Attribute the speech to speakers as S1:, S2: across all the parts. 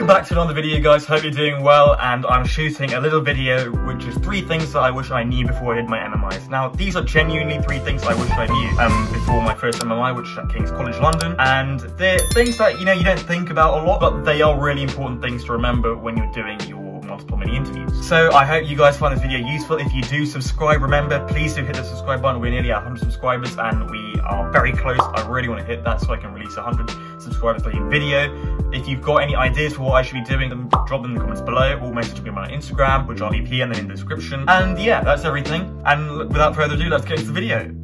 S1: back to another video, guys. Hope you're doing well, and I'm shooting a little video which is 3 things that I wish I knew before I did my MMIs. Now, these are genuinely 3 things I wish I knew before my first MMI, which is at King's College London, and they're things that, you know, you don't think about a lot, but they are really important things to remember when you're doing your multiple mini interviews. So I hope you guys find this video useful. If you do subscribe, remember, please do hit the subscribe button. We're nearly at 100 subscribers and we are very close. I really want to hit that so I can release 100 subscribers for your video. If you've got any ideas for what I should be doing, then drop them in the comments below, or message me on my Instagram, which I'll leave here and then in the description. And yeah, that's everything. And without further ado, let's get into the video.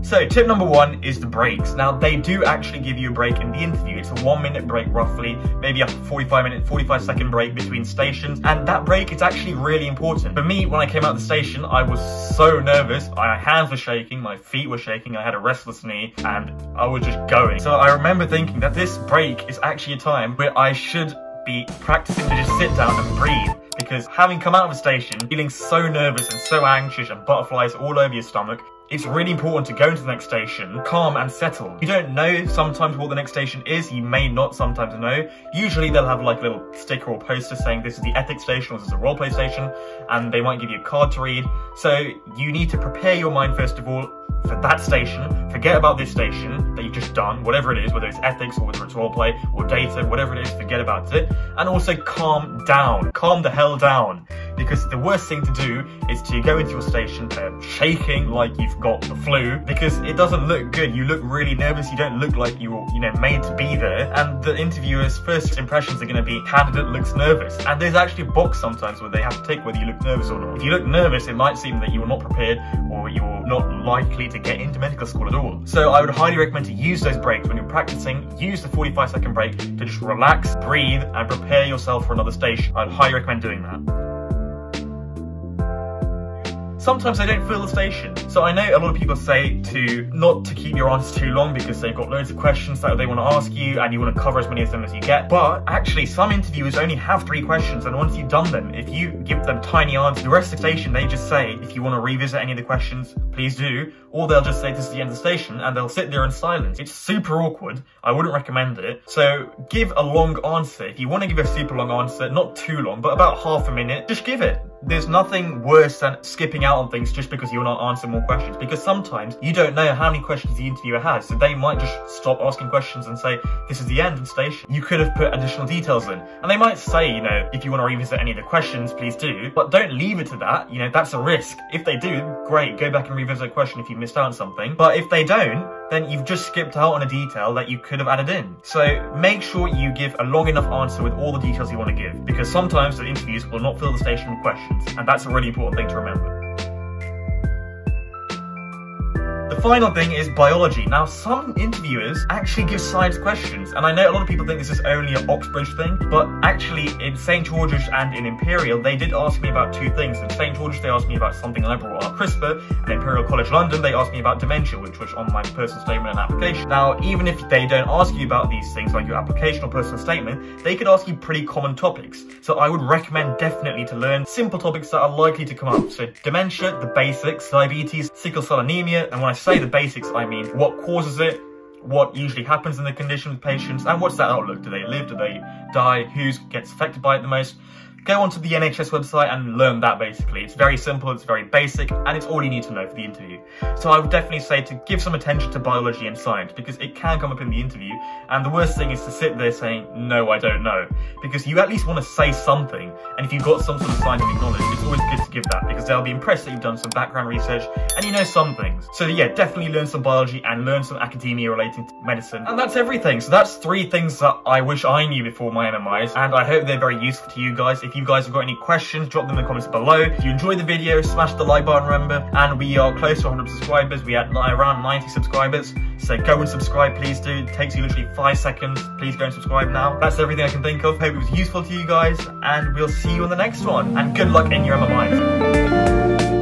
S1: So tip number 1 is the breaks. Now, they do actually give you a break in the interview. It's a 1-minute break roughly, maybe a 45-second break between stations, and that break is actually really important. For me, when I came out of the station, I was so nervous. My hands were shaking, my feet were shaking, I had a restless knee, and I was just going. So I remember thinking that this break is actually a time where I should be practicing to just sit down and breathe. Because having come out of a station, feeling so nervous and so anxious and butterflies all over your stomach, it's really important to go into the next station, calm and settle. You don't know sometimes what the next station is, you may not sometimes know. Usually they'll have like a little sticker or poster saying this is the ethics station or this is a roleplay station, and they might give you a card to read. So you need to prepare your mind first of all for that station. Forget about this station that you've just done, whatever it is, whether it's ethics or whether it's roleplay or data, whatever it is, forget about it. And also calm down, calm the hell down. Because the worst thing to do is to go into your station shaking like you've got the flu, because it doesn't look good. You look really nervous, you don't look like you're, made to be there. And the interviewer's first impressions are going to be, candidate looks nervous. And there's actually a box sometimes where they have to take whether you look nervous or not. If you look nervous, it might seem that you're not prepared or you're not likely to get into medical school at all. So I would highly recommend to use those breaks when you're practicing. Use the 45-second break to just relax, breathe, and prepare yourself for another station. I'd highly recommend doing that. Sometimes I don't fill the station. So I know a lot of people say to not to keep your answers too long because they've got loads of questions that they want to ask you and you want to cover as many of them as you get. But actually, some interviewers only have 3 questions, and once you've done them, if you give them tiny answers, the rest of the station, they just say, if you want to revisit any of the questions, please do. Or they'll just say this is the end of the station and they'll sit there in silence. It's super awkward. I wouldn't recommend it. So give a long answer. If you want to give a super long answer, not too long, but about half a minute, just give it. There's nothing worse than skipping out on things just because you're not answering more questions, because sometimes you don't know how many questions the interviewer has, so they might just stop asking questions and say, this is the end of the station. You could have put additional details in. And they might say, if you want to revisit any of the questions, please do, but don't leave it to that. That's a risk. If they do, great, go back and revisit a question if you missed out on something. But if they don't, then you've just skipped out on a detail that you could have added in. So make sure you give a long enough answer with all the details you want to give, because sometimes the interviews will not fill the station with questions. And that's a really important thing to remember. The final thing is biology. Now, some interviewers actually give science questions, and I know a lot of people think this is only an Oxbridge thing, but actually in St. George's and in Imperial, they did ask me about 2 things. In St. George's, they asked me about something I brought up, CRISPR, and Imperial College London, they asked me about dementia, which was on my personal statement and application. Now, even if they don't ask you about these things, like your application or personal statement, they could ask you pretty common topics. So I would recommend definitely to learn simple topics that are likely to come up. So dementia, the basics, diabetes, sickle cell anemia, and when I say the basics, I mean what causes it, what usually happens in the condition with patients, and what's that outlook? Do they live? Do they die? Who gets affected by it the most? Go onto the NHS website and learn that basically. It's very simple, it's very basic, and it's all you need to know for the interview. So I would definitely say to give some attention to biology and science, because it can come up in the interview, and the worst thing is to sit there saying, no, I don't know. Because you at least want to say something, and if you've got some sort of scientific knowledge, it's always good to give that, because they'll be impressed that you've done some background research, and you know some things. So yeah, definitely learn some biology and learn some academia relating to medicine. And that's everything. So that's 3 things that I wish I knew before my MMIs, and I hope they're very useful to you guys. If you guys have got any questions, drop them in the comments below. If you enjoyed the video, smash the like button, remember, and we are close to 100 subscribers. We had around 90 subscribers, so go and subscribe, please do. It takes you literally 5 seconds. Please go and subscribe now. That's everything I can think of. Hope it was useful to you guys, and we'll see you on the next one, and good luck in your MMIs.